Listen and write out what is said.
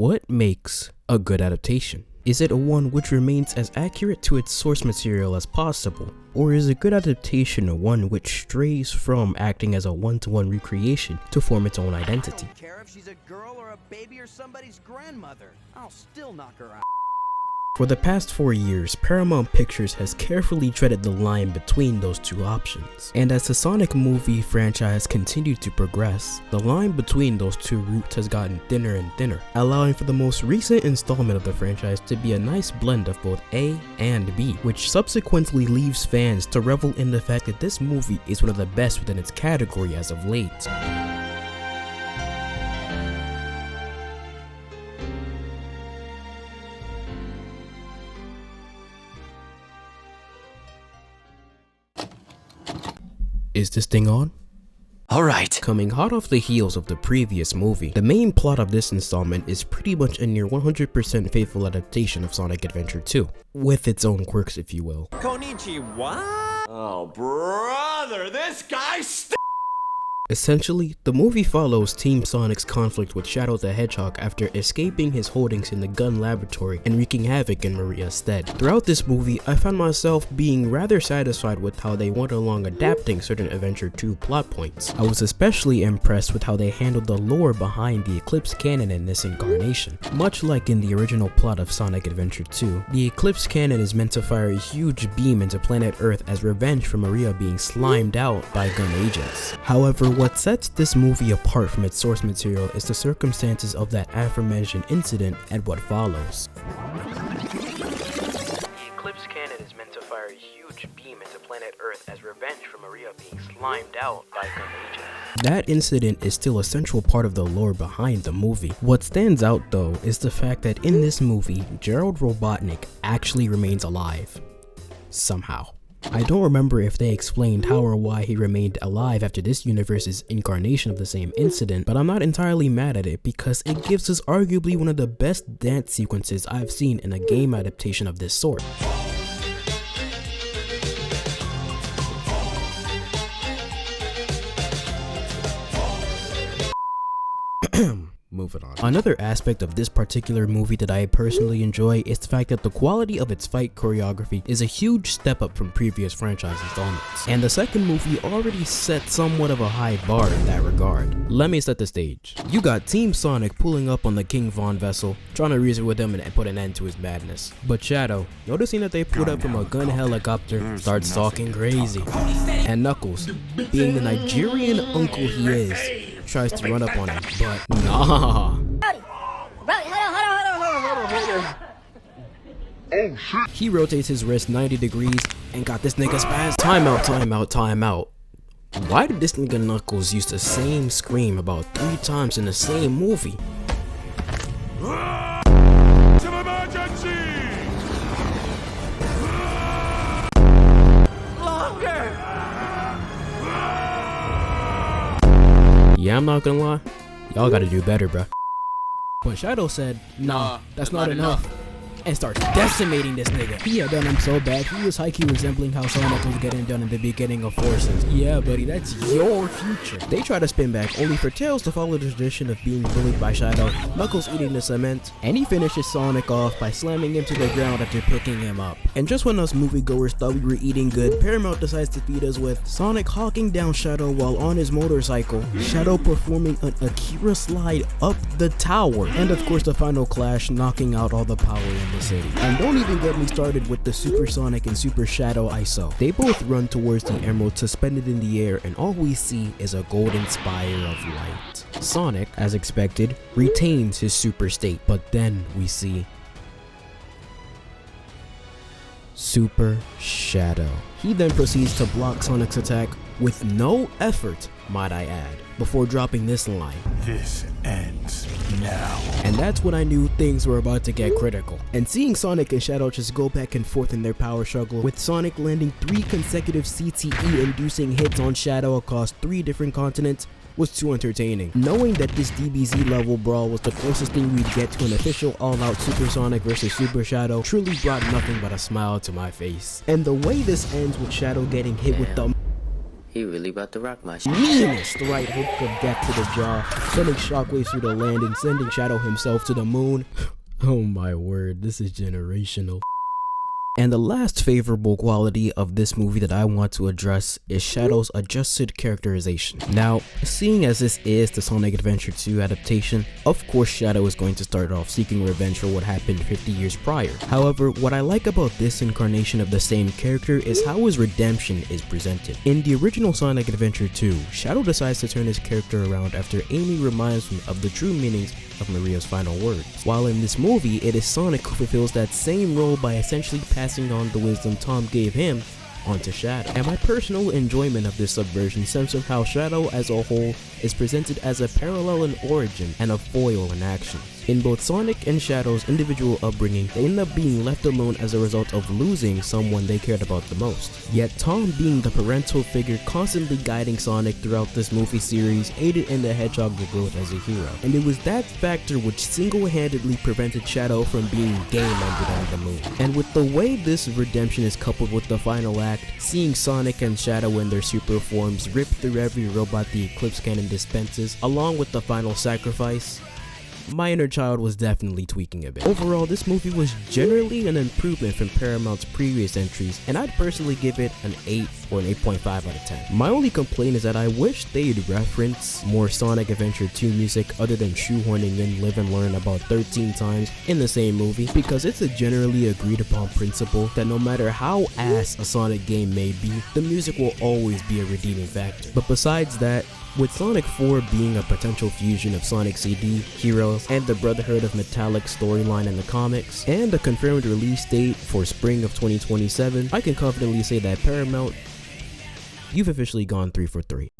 What makes a good adaptation? Is it a one which remains as accurate to its source material as possible? Or is a good adaptation a one which strays from acting as a one-to-one recreation to form its own identity? I don't care if she's a girl or a baby or somebody's grandmother. I'll still knock her out. For the past 4 years, Paramount Pictures has carefully treaded the line between those two options. And as the Sonic movie franchise continued to progress, the line between those two routes has gotten thinner and thinner, allowing for the most recent installment of the franchise to be a nice blend of both A and B, which subsequently leaves fans to revel in the fact that this movie is one of the best within its category as of late. Is this thing on? Alright. Coming hot off the heels of the previous movie, the main plot of this installment is pretty much a near 100% faithful adaptation of Sonic Adventure 2, with its own quirks if you will. Konnichiwa? Oh brother, this guy Essentially, the movie follows Team Sonic's conflict with Shadow the Hedgehog after escaping his holdings in the gun laboratory and wreaking havoc in Maria's stead. Throughout this movie, I found myself being rather satisfied with how they went along adapting certain Adventure 2 plot points. I was especially impressed with how they handled the lore behind the Eclipse Cannon in this incarnation. Much like in the original plot of Sonic Adventure 2, the Eclipse Cannon is meant to fire a huge beam into planet Earth as revenge for Maria being slimed out by gun agents. However, what sets this movie apart from its source material is the circumstances of that aforementioned incident and what follows. The Eclipse Cannon is meant to fire a huge beam into planet Earth as revenge for Maria being slimed out by gun agents. That incident is still a central part of the lore behind the movie. What stands out though is the fact that in this movie, Gerald Robotnik actually remains alive. Somehow. I don't remember if they explained how or why he remained alive after this universe's incarnation of the same incident, but I'm not entirely mad at it because it gives us arguably one of the best dance sequences I've seen in a game adaptation of this sort. Moving on. Another aspect of this particular movie that I personally enjoy is the fact that the quality of its fight choreography is a huge step up from previous franchise installments. And the second movie already set somewhat of a high bar in that regard. Let me set the stage. You got Team Sonic pulling up on the King Von vessel, trying to reason with him and put an end to his madness. But Shadow, noticing that they pulled up from a gun helicopter, starts talking crazy. And Knuckles, being the Nigerian uncle he is, tries to run up on him, but nah. He rotates his wrist 90 degrees and got this nigga spaz. Timeout, timeout, timeout. Why did this nigga Knuckles use the same scream about 3 times in the same movie? Yeah, I'm not gonna lie, y'all gotta do better, bruh. But Shadow said, nah, that's not enough. And starts decimating this nigga. He had done him so bad, he was high-key resembling how Sonic was getting done in the beginning of Forces. Yeah, buddy, that's your future. They try to spin back, only for Tails to follow the tradition of being bullied by Shadow, Knuckles eating the cement, and he finishes Sonic off by slamming him to the ground after picking him up. And just when us moviegoers thought we were eating good, Paramount decides to feed us with Sonic hawking down Shadow while on his motorcycle, Shadow performing an Akira slide up the tower, and of course the final clash knocking out all the power in the city. And don't even get me started with the Super Sonic and Super Shadow ISO. They both run towards the emerald suspended in the air, and all we see is a golden spire of light. Sonic, as expected, retains his super state, but then we see Super Shadow. He then proceeds to block Sonic's attack with no effort, might I add, before dropping this line: "This ends now." And that's when I knew things were about to get critical. And seeing Sonic and Shadow just go back and forth in their power struggle, with Sonic landing 3 consecutive CTE inducing hits on Shadow across 3 different continents, was too entertaining. Knowing that this DBZ level brawl was the closest thing we'd get to an official all-out Super Sonic vs Super Shadow truly brought nothing but a smile to my face. And the way this ends with Shadow getting hit with the He really about to rock my shit. Meanest right hook of death to the jaw, sending shockwaves through the land and sending Shadow himself to the moon. Oh my word, this is generational. And the last favorable quality of this movie that I want to address is Shadow's adjusted characterization. Now, seeing as this is the Sonic Adventure 2 adaptation, of course Shadow is going to start off seeking revenge for what happened 50 years prior. However, what I like about this incarnation of the same character is how his redemption is presented. In the original Sonic Adventure 2, Shadow decides to turn his character around after Amy reminds him of the true meanings of Maria's final words. While in this movie, it is Sonic who fulfills that same role by essentially passing on the wisdom Tom gave him onto Shadow. And my personal enjoyment of this subversion stems from how Shadow as a whole is presented as a parallel in origin and a foil in action. In both Sonic and Shadow's individual upbringing, they end up being left alone as a result of losing someone they cared about the most. Yet Tom, being the parental figure constantly guiding Sonic throughout this movie series, aided in the Hedgehog's growth as a hero. And it was that factor which single-handedly prevented Shadow from being game-ended on the moon. And with the way this redemption is coupled with the final act, seeing Sonic and Shadow in their super forms rip through every robot the Eclipse Cannon dispenses, along with the final sacrifice, my inner child was definitely tweaking a bit. Overall, this movie was generally an improvement from Paramount's previous entries, and I'd personally give it an 8 or an 8.5 out of 10. My only complaint is that I wish they'd reference more Sonic Adventure 2 music other than shoehorning in Live and Learn about 13 times in the same movie, because it's a generally agreed upon principle that no matter how ass a Sonic game may be, the music will always be a redeeming factor. But besides that, with Sonic 4 being a potential fusion of Sonic CD, Heroes, and the Brotherhood of Metallic storyline in the comics, and a confirmed release date for spring of 2027, I can confidently say that Paramount, you've officially gone 3 for 3.